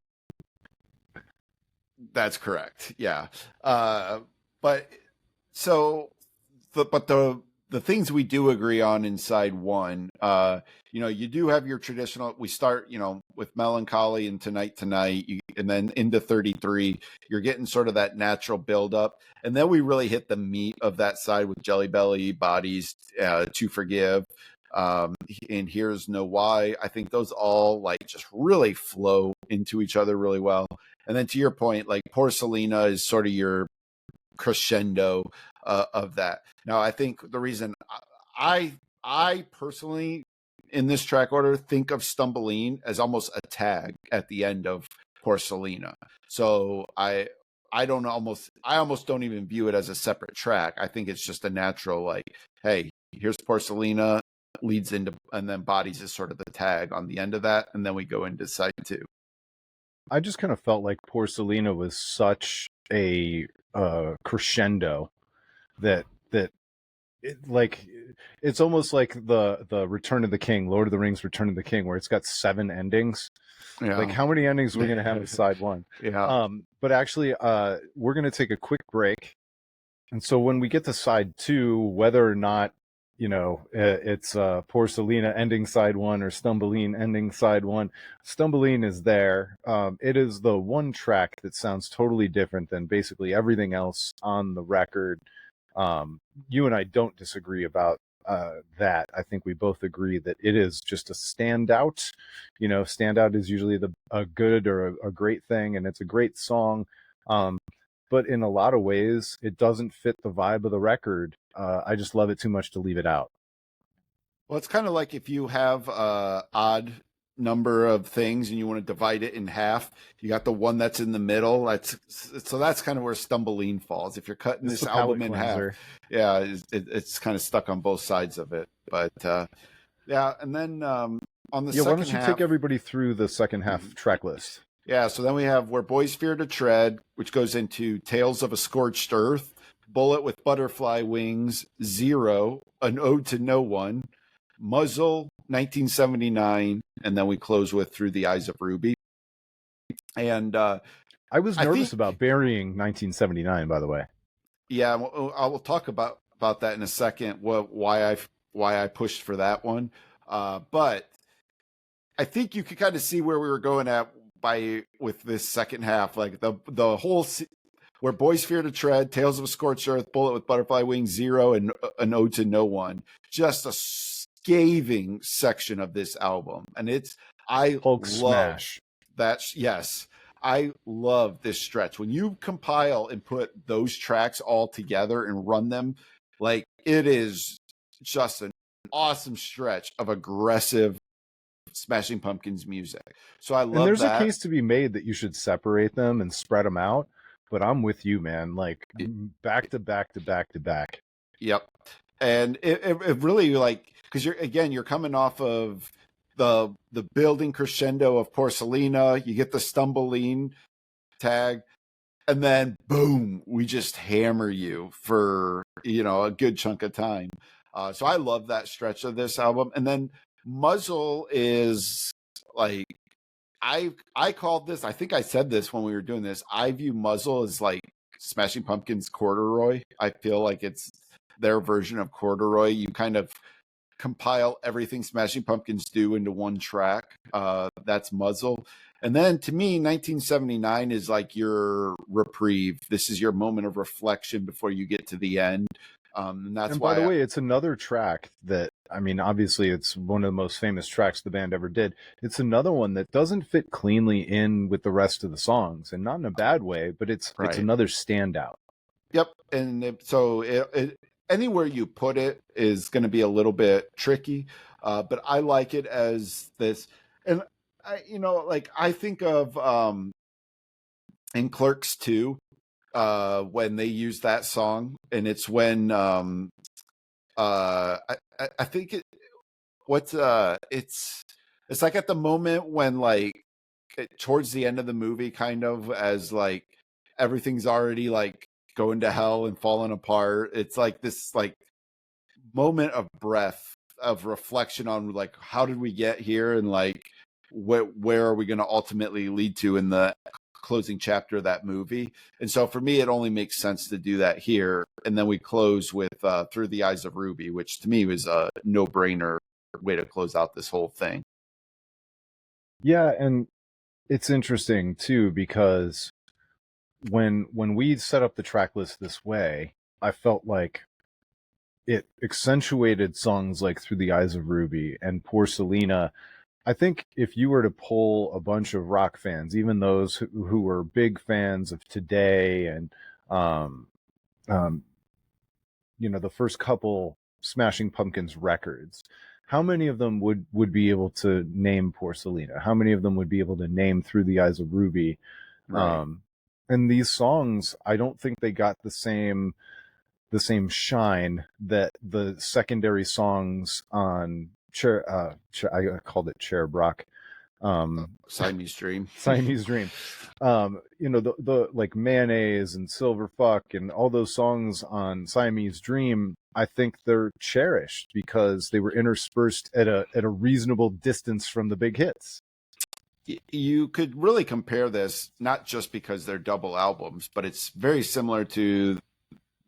B: That's correct. Yeah. But the things we do agree on in side 1, you do have your traditional, we start, with Melancholy and Tonight, and then into 33, you're getting sort of that natural buildup. And then we really hit the meat of that side with Jelly Belly, Bodies, To Forgive, and Here's No Why. I think those all like just really flow into each other really well. And then to your point, like Porcelina is sort of your crescendo of that. Now, I think the reason I personally, in this track order, think of Stumbling as almost a tag at the end of Porcelina. So I almost don't even view it as a separate track. I think it's just a natural, like, hey, here's Porcelina, leads into, and then Bodies is sort of the tag on the end of that, and then we go into side 2.
A: I just kind of felt like Porcelina was such a crescendo that it's almost like the Return of the King, Lord of the Rings, Return of the King, where it's got 7 endings. Yeah. Like how many endings are we going to have in side 1?
B: Yeah.
A: But actually, we're going to take a quick break, and so when we get to side 2, whether or not it's Porcelina ending side 1 or Stumbling ending side 1. Stumbling is there. It is the one track that sounds totally different than basically everything else on the record. You and I don't disagree about that. I think we both agree that it is just a standout. Standout is usually a good or a great thing, and it's a great song. But in a lot of ways, it doesn't fit the vibe of the record. I just love it too much to leave it out.
B: Well, it's kind of like if you have an odd number of things and you want to divide it in half, you got the one that's in the middle. So that's kind of where Stumbling falls. If you're cutting this album in half, it's kind of stuck on both sides of it. But and then on the second half,
A: why don't you take everybody through the second half track list?
B: Yeah, so then we have Where Boys Fear to Tread, which goes into Tales of a Scorched Earth, Bullet with Butterfly Wings, Zero, An Ode to No One, Muzzle, 1979, and then we close with Through the Eyes of Ruby. And
A: I was nervous about burying 1979, by the way.
B: Yeah, I will talk about that in a second. Why I pushed for that one, but I think you could kind of see where we were going with this second half, like the whole where Boys Fear to Tread, Tales of a Scorched Earth, Bullet with Butterfly Wings, Zero, and An Ode to No One. Just a scathing section of this album, and I
A: Hulk
B: love
A: smash.
B: Yes. I love this stretch. When you compile and put those tracks all together and run them, like, it is just an awesome stretch of aggressive Smashing Pumpkins music. So I love that.
A: And there's a case to be made that you should separate them and spread them out. But I'm with you, man. Like, back to back to back to back.
B: Yep. And it really, like, because you're coming off of the building crescendo of Porcelina, you get the Stumbling tag, and then boom, we just hammer you for a good chunk of time. So I love that stretch of this album. And then Muzzle is like, I called this, I think I said this when we were doing this, I view Muzzle as like Smashing Pumpkins Corduroy. I feel like it's their version of Corduroy. You kind of compile everything Smashing Pumpkins do into one track. That's Muzzle. And then to me, 1979 is like your reprieve. This is your moment of reflection before you get to the end. And that's why.
A: By the way, it's another track that, I mean, obviously it's one of the most famous tracks the band ever did. It's another one that doesn't fit cleanly in with the rest of the songs, and not in a bad way, but it's another standout.
B: Yep. And so anywhere you put it is going to be a little bit tricky, but I like it as this. And I think of in Clerks 2, when they use that song, and it's when I think it's like at the moment when, like, towards the end of the movie, kind of, as like everything's already like going to hell and falling apart. It's like this like moment of breath, of reflection on like, how did we get here, and like where are we going to ultimately lead to in the closing chapter of that movie. And so for me, it only makes sense to do that here. And then we close with Through the Eyes of Ruby, which to me was a no-brainer way to close out this whole thing.
A: Yeah, and it's interesting too, because when we set up the track list this way, I felt like it accentuated songs like Through the Eyes of Ruby and Porcelina. I think if you were to poll a bunch of rock fans, even those who were big fans of Today and the first couple Smashing Pumpkins records, how many of them would be able to name Porcelina? How many of them would be able to name Through the Eyes of Ruby? Right. And these songs, I don't think they got the same shine that the secondary songs on I called it Cherub Rock.
B: Siamese Dream.
A: Siamese Dream. The like Mayonnaise and Silver Fuck and all those songs on Siamese Dream, I think they're cherished because they were interspersed at a reasonable distance from the big hits.
B: You could really compare this, not just because they're double albums, but it's very similar to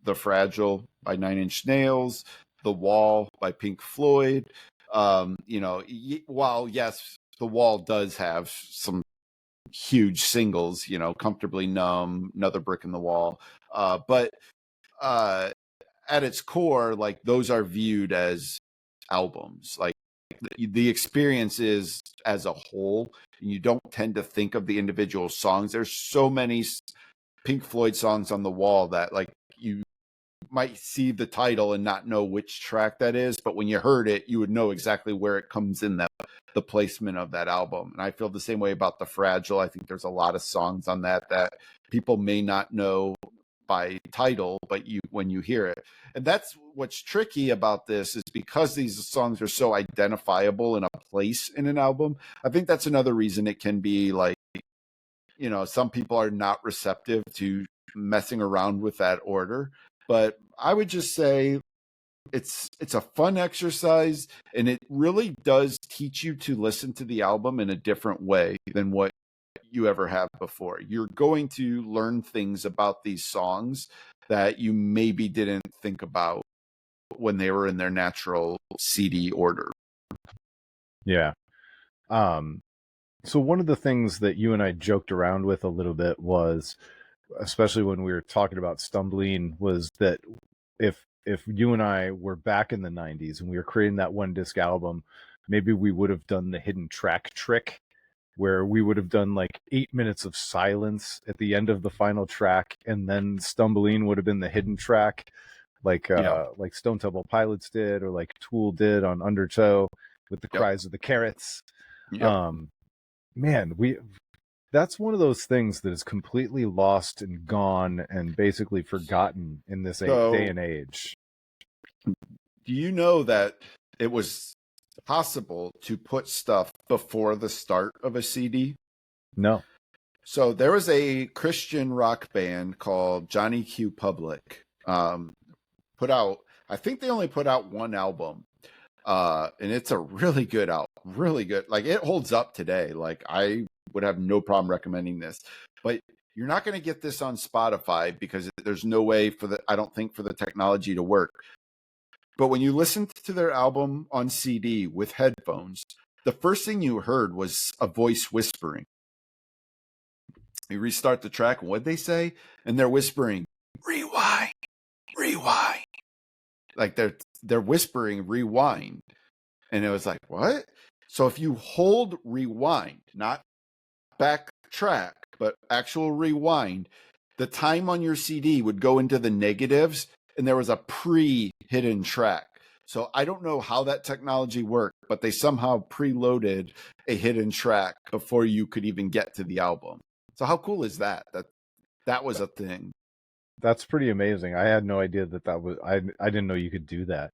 B: The Fragile by Nine Inch Nails, The Wall by Pink Floyd. While yes, The Wall does have some huge singles, Comfortably Numb, Another Brick in the Wall, but at its core, like, those are viewed as albums. Like, the experience is as a whole, and you don't tend to think of the individual songs. There's so many Pink Floyd songs on The Wall that, like, you might see the title and not know which track that is, but when you heard it, you would know exactly where it comes in the placement of that album. And I feel the same way about The Fragile. I think there's a lot of songs on that people may not know by title, but when you hear it. And that's what's tricky about this, is because these songs are so identifiable in a place in an album. I think that's another reason it can be like, some people are not receptive to messing around with that order. But I would just say it's a fun exercise, and it really does teach you to listen to the album in a different way than what you ever have before. You're going to learn things about these songs that you maybe didn't think about when they were in their natural CD order.
A: Yeah. So one of the things that you and I joked around with a little bit was, especially when we were talking about Stumbling, was that if you and I were back in the 90s and we were creating that one disc album, maybe we would have done the hidden track trick, where we would have done like 8 minutes of silence at the end of the final track, and then Stumbling would have been the hidden track, like Stone Temple Pilots did, or like Tool did on Undertow with the Cries of the Carrots. Man, that's one of those things that is completely lost and gone and basically forgotten in this day and age.
B: Do you know that it was possible to put stuff before the start of a CD?
A: No.
B: So there was a Christian rock band called Johnny Q. Public. Put out, I think they only put out one album. And it's a really good album, really good. Like, it holds up today. Like, I would have no problem recommending this, but you're not going to get this on Spotify because there's no way I don't think for the technology to work. But when you listen to their album on CD with headphones, the first thing you heard was a voice whispering. You restart the track, and what'd they say? And they're whispering, rewind, rewind. Like they're whispering rewind. And it was like, what? So if you hold rewind, not backtrack, but actual rewind, the time on your CD would go into the negatives, and there was a pre-hidden track. So I don't know how that technology worked, but they somehow preloaded a hidden track before you could even get to the album. So how cool is that? That was a thing.
A: That's pretty amazing. I had no idea that was. I didn't know you could do that.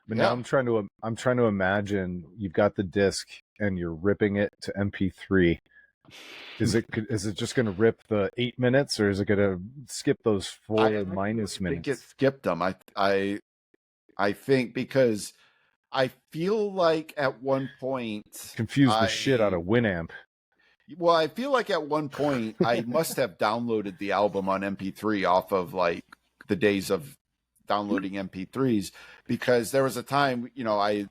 A: But now I'm trying to imagine you've got the disc and you're ripping it to MP3. Is it just going to rip the 8 minutes, or is it going to skip those 4 minus minutes?
B: I think it skipped them. I think because I feel like at one point
A: confused the shit out of Winamp.
B: Well, I feel like at one point I must have downloaded the album on MP3 off of like the days of downloading MP3s, because there was a time, I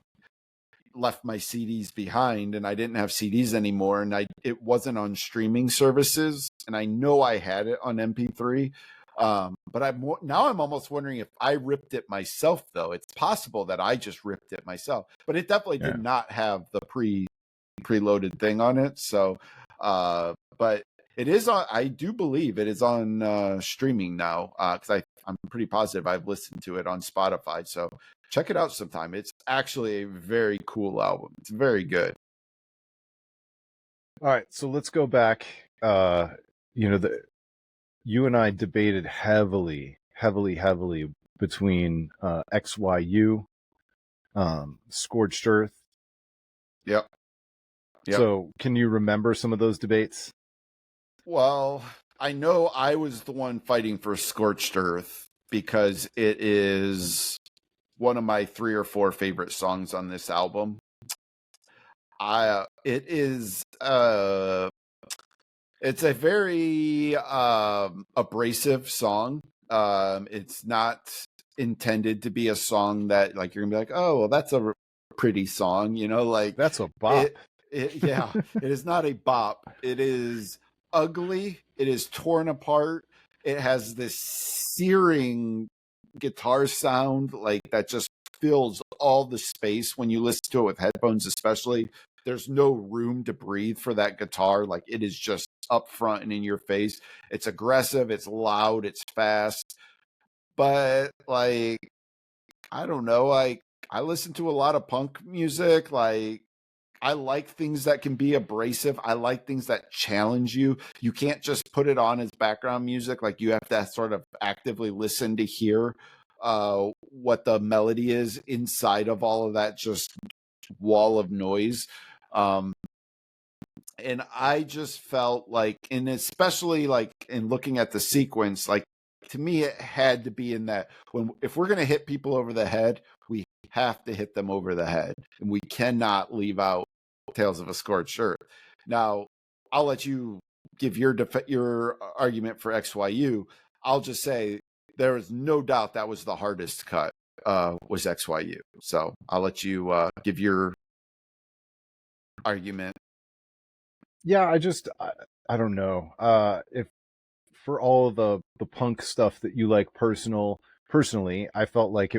B: left my CDs behind and I didn't have CDs anymore, and it wasn't on streaming services, and I know I had it on MP3. But now I'm almost wondering if I ripped it myself, though. It's possible that I just ripped it myself, but it definitely did not have the preloaded thing on it. So, but it is on, I do believe it is on streaming now, because I'm pretty positive I've listened to it on Spotify. So check it out sometime. It's actually a very cool album. It's very good.
A: All right, so let's go back. You and I debated heavily between XYU, Scorched Earth.
B: Yep.
A: So can you remember some of those debates?
B: Well, I know I was the one fighting for Scorched Earth because it is one of my 3 or 4 favorite songs on this album. It is it's a very abrasive song. It's not intended to be a song that like you're gonna be like, oh, well, that's a pretty song, like
A: that's a bop.
B: It is not a bop. It is ugly. It is torn apart. It has this searing guitar sound like that just fills all the space when you listen to it with headphones, especially. There's no room to breathe for that guitar. Like, it is just up front and in your face. It's aggressive, it's loud, it's fast. But like, I don't know, like I listen to a lot of punk music. Like, I like things that can be abrasive. I like things that challenge you. You can't just put it on as background music. Like, you have to sort of actively listen to hear what the melody is inside of all of that just wall of noise. And I just felt like, and especially like in looking at the sequence, like to me, it had to be in that if we're going to hit people over the head, we have to hit them over the head, and we cannot leave out Tales of a Scorched Earth. Now, I'll let you give your argument for XYU. I'll just say there is no doubt that was the hardest cut, was XYU. So I'll let you give your argument.
A: Yeah, I don't know. If for all of the punk stuff that you like personally, I felt like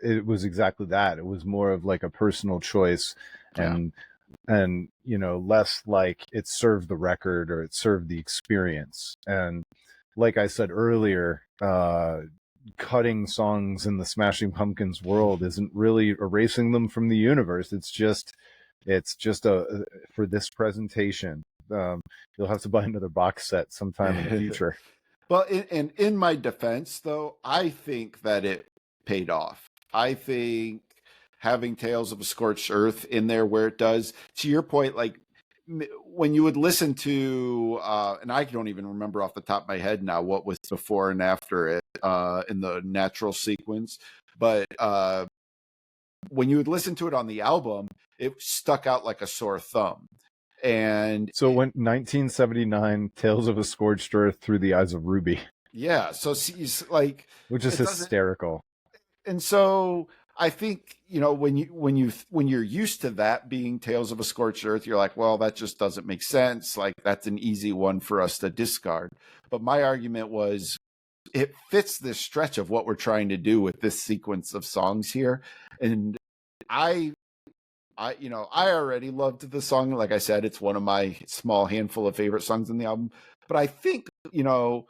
A: it was exactly that. It was more of like a personal choice, and you know, less like it served the record or it served the experience. And like I said earlier, cutting songs in the Smashing Pumpkins world isn't really erasing them from the universe. It's just a for this presentation. You'll have to buy another box set sometime in the future.
B: Well, in my defense, though, I think that it paid off. I think having Tales of a Scorched Earth in there where it does, to your point, like when you would listen to, and I don't even remember off the top of my head now what was before and after it in the natural sequence, but when you would listen to it on the album, it stuck out like a sore thumb. And
A: so when 1979 Tales of a Scorched Earth Through the Eyes of Ruby.
B: Yeah, so he's like,
A: which is hysterical.
B: And so I think, you know, when you're used to that being Tales of a Scorched Earth, you're like, well, that just doesn't make sense. Like, that's an easy one for us to discard. But my argument was it fits this stretch of what we're trying to do with this sequence of songs here. And I already loved the song. Like I said, it's one of my small handful of favorite songs in the album. But I think, you know,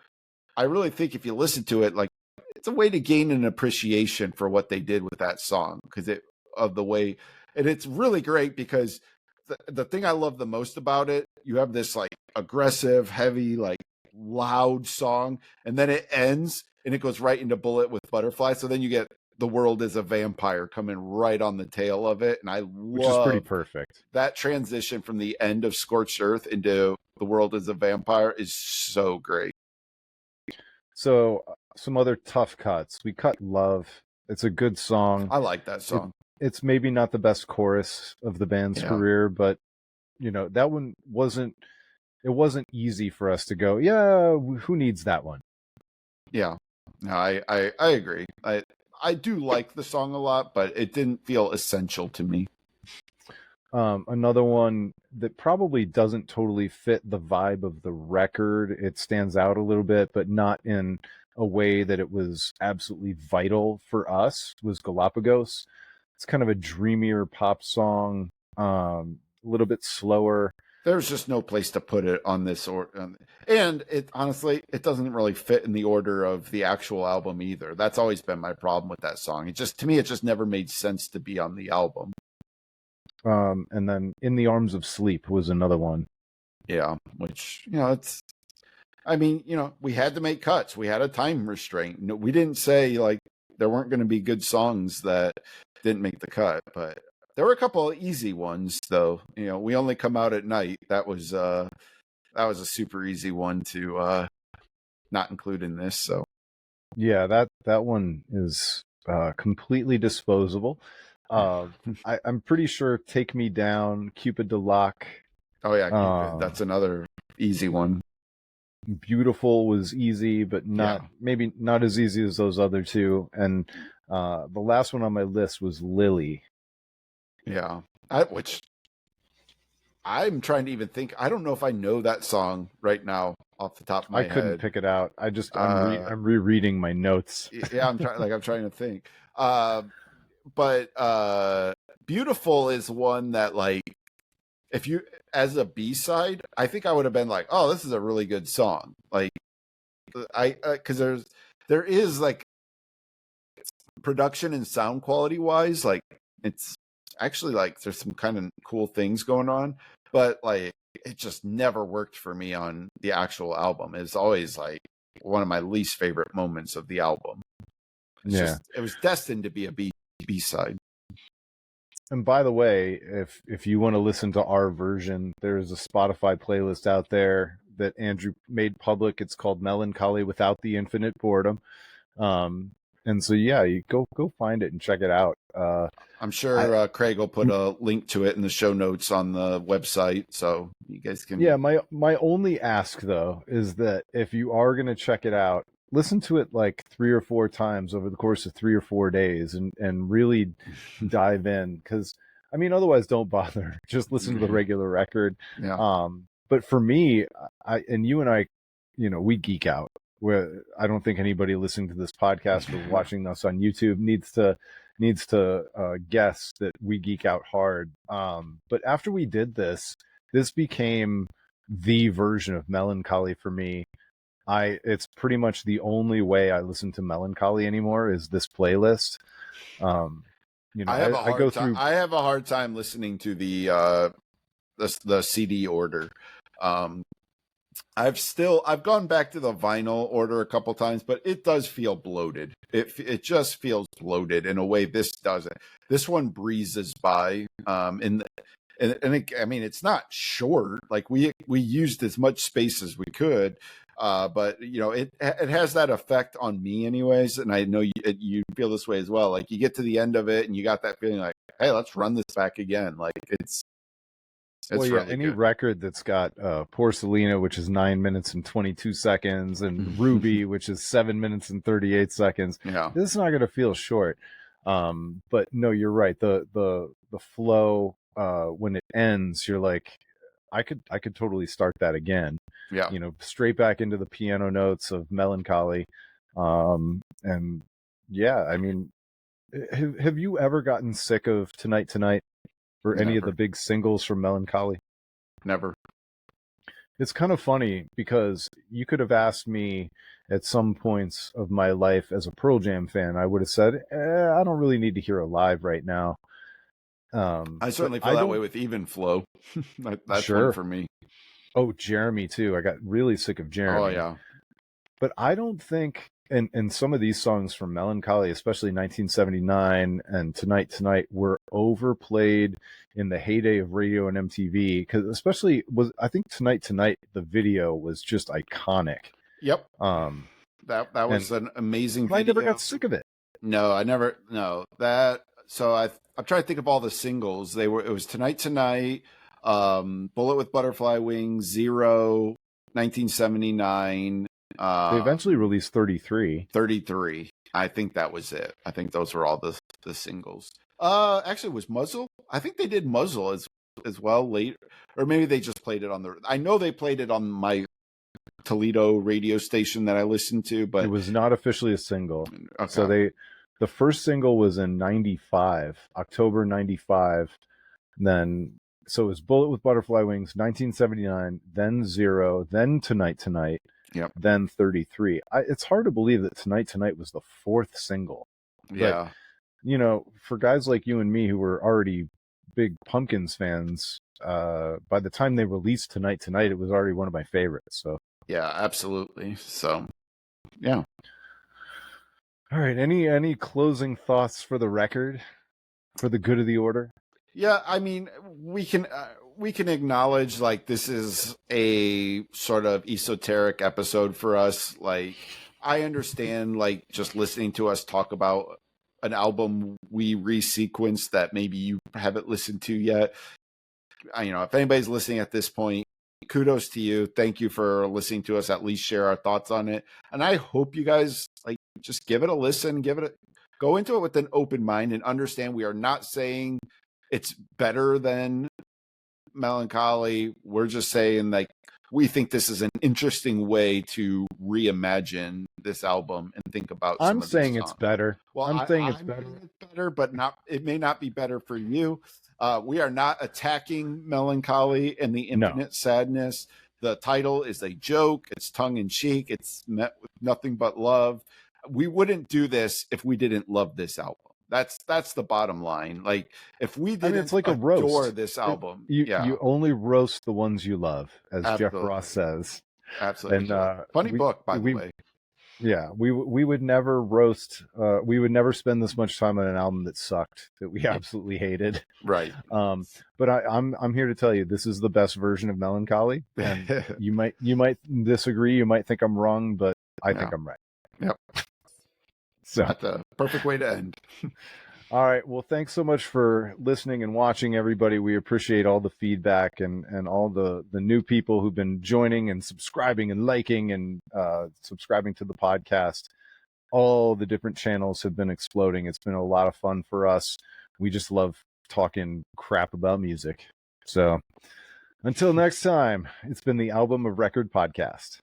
B: I really think if you listen to it, like, it's a way to gain an appreciation for what they did with that song and it's really great because the thing I love the most about it, you have this like aggressive, heavy, like loud song, and then it ends and it goes right into Bullet with Butterfly. So then you get The World is a Vampire coming right on the tail of it. And
A: which is pretty perfect.
B: That transition from the end of Scorched Earth into The World is a Vampire is so great.
A: So some other tough cuts. We cut Love. It's a good song.
B: I like that song.
A: It's maybe not the best chorus of the band's career, but you know, that one wasn't easy for us to go, yeah, who needs that one?
B: Yeah. No, I agree. I do like the song a lot, but it didn't feel essential to me.
A: Another one that probably doesn't totally fit the vibe of the record. It stands out a little bit, but not in a way that it was absolutely vital for us, was Galapagos. It's kind of a dreamier pop song, a little bit slower.
B: There's just no place to put it on this order. And it honestly, it doesn't really fit in the order of the actual album either. That's always been my problem with that song. To me, it just never made sense to be on the album.
A: And then In the Arms of Sleep was another one.
B: Yeah, which, you know, we had to make cuts. We had a time restraint. No, we didn't say like there weren't going to be good songs that didn't make the cut, but there were a couple of easy ones though. You know, We Only Come Out at Night. That was a super easy one to not include in this. So
A: yeah, that one is completely disposable. I'm pretty sure Take Me Down, Cupid to Lock.
B: Oh yeah, Cupid. That's another easy one.
A: Beautiful was easy, but maybe not as easy as those other two. And the last one on my list was Lily.
B: Yeah, which I'm trying to even think. I don't know if I know that song right now off the top of my head.
A: I couldn't pick it out. I'm rereading my notes.
B: Yeah, I'm trying to think. But Beautiful is one that, like, if you, as a B-side, I think I would have been like, oh, this is a really good song. Like, because there is like production and sound quality wise, like, it's actually like there's some kind of cool things going on, but like it just never worked for me on the actual album. It's always like one of my least favorite moments of the album. It was destined to be a B-side.
A: And by the way, if you want to listen to our version, there's a Spotify playlist out there that Andrew made public. It's called Melancholy Without the Infinite Boredom. And so yeah, you go find it and check it out.
B: I'm sure Craig will put a link to it in the show notes on the website, so you guys can.
A: Yeah, my only ask though is that if you are going to check it out, listen to it like 3 or 4 times over the course of 3 or 4 days, and really dive in, because I mean, otherwise don't bother. Just listen to the regular record.
B: Yeah.
A: But for me, and you and I, we geek out. Where I don't think anybody listening to this podcast or watching us on YouTube needs to guess that we geek out hard. But after we did this became the version of Melancholy for me. It's pretty much the only way I listen to Melancholy anymore is this playlist. I have
B: a hard time listening to the CD order. I've gone back to the vinyl order a couple times, but it does feel bloated. It just feels bloated in a way this doesn't. This one breezes by, and I mean, it's not short. Like we used as much space as we could, but it has that effect on me anyways. And I know you feel this way as well. Like you get to the end of it and you got that feeling like, hey, let's run this back again. Like it's really
A: any
B: good.
A: record that's got Porcelina, which is 9 minutes and 22 seconds, and Ruby, which is 7 minutes and 38 seconds, this is not going to feel short. But no, you're right. The flow when it ends, you're like, I could totally start that again.
B: Yeah.
A: Straight back into the piano notes of Melancholy. And yeah, I mean, have you ever gotten sick of Tonight or any of the big singles from Melancholy?
B: Never.
A: It's kind of funny because you could have asked me at some points of my life as a Pearl Jam fan, I would have said, I don't really need to hear a live right now.
B: I certainly feel that way with Even Flow. That's
A: sure.
B: one for me.
A: Oh, Jeremy too. I got really sick of Jeremy.
B: Oh yeah.
A: But I don't think, and some of these songs from Melancholy, especially 1979 and Tonight, were overplayed in the heyday of radio and MTV. Because especially I think Tonight, the video was just iconic.
B: Yep. That was an amazing video.
A: I never got sick of it.
B: No, I never. No, so I'm trying to think of all the singles. It was Tonight, Bullet with Butterfly Wings, Zero, 1979.
A: They eventually released 33.
B: 33. I think that was it. I think those were all the singles. Actually, was Muzzle? I think they did Muzzle as well later, or maybe they just played it on I know they played it on my Toledo radio station that I listened to, but
A: it was not officially a single.
B: Okay.
A: So the first single was in 95, October 95. Then so it was Bullet with Butterfly Wings, 1979, then Zero, then Tonight,
B: yep,
A: then 33. It's hard to believe that Tonight was the 4th single.
B: Yeah.
A: But, for guys like you and me who were already big Pumpkins fans, by the time they released Tonight, it was already one of my favorites. So
B: yeah, absolutely. So yeah.
A: All right. Any closing thoughts for the record, for the good of the order?
B: Yeah, I mean, we can acknowledge like this is a sort of esoteric episode for us. Like, I understand like just listening to us talk about an album we resequenced that maybe you haven't listened to yet. If anybody's listening at this point, kudos to you. Thank you for listening to us. At least share our thoughts on it, and I hope you guys like just give it a listen. Go into it with an open mind and understand we are not saying it's better than Melancholy. We're just saying like we think this is an interesting way to reimagine this album and think about.
A: I'm saying it's better.
B: Well, I'm saying it's better, but it may not be better for you. We are not attacking Melancholy and the Infinite Sadness. The title is a joke. It's tongue in cheek. It's met with nothing but love. We wouldn't do this if we didn't love this album. That's the bottom line. Like if we didn't
A: it's like a roast.
B: This album,
A: you only roast the ones you love, as
B: Absolutely.
A: Jeff Ross says.
B: Absolutely.
A: And
B: funny book, by the way.
A: Yeah, we would never roast. We would never spend this much time on an album that sucked, that we absolutely hated.
B: Right.
A: But I'm here to tell you this is the best version of Melancholy, and you might disagree. You might think I'm wrong, but I think I'm right.
B: Yep.
A: So
B: That's a perfect way to end.
A: all right. Well, thanks so much for listening and watching, everybody. We appreciate all the feedback and all the new people who've been joining and subscribing and liking and subscribing to the podcast. All the different channels have been exploding. It's been a lot of fun for us. We just love talking crap about music. So until next time, it's been the Album of Record podcast.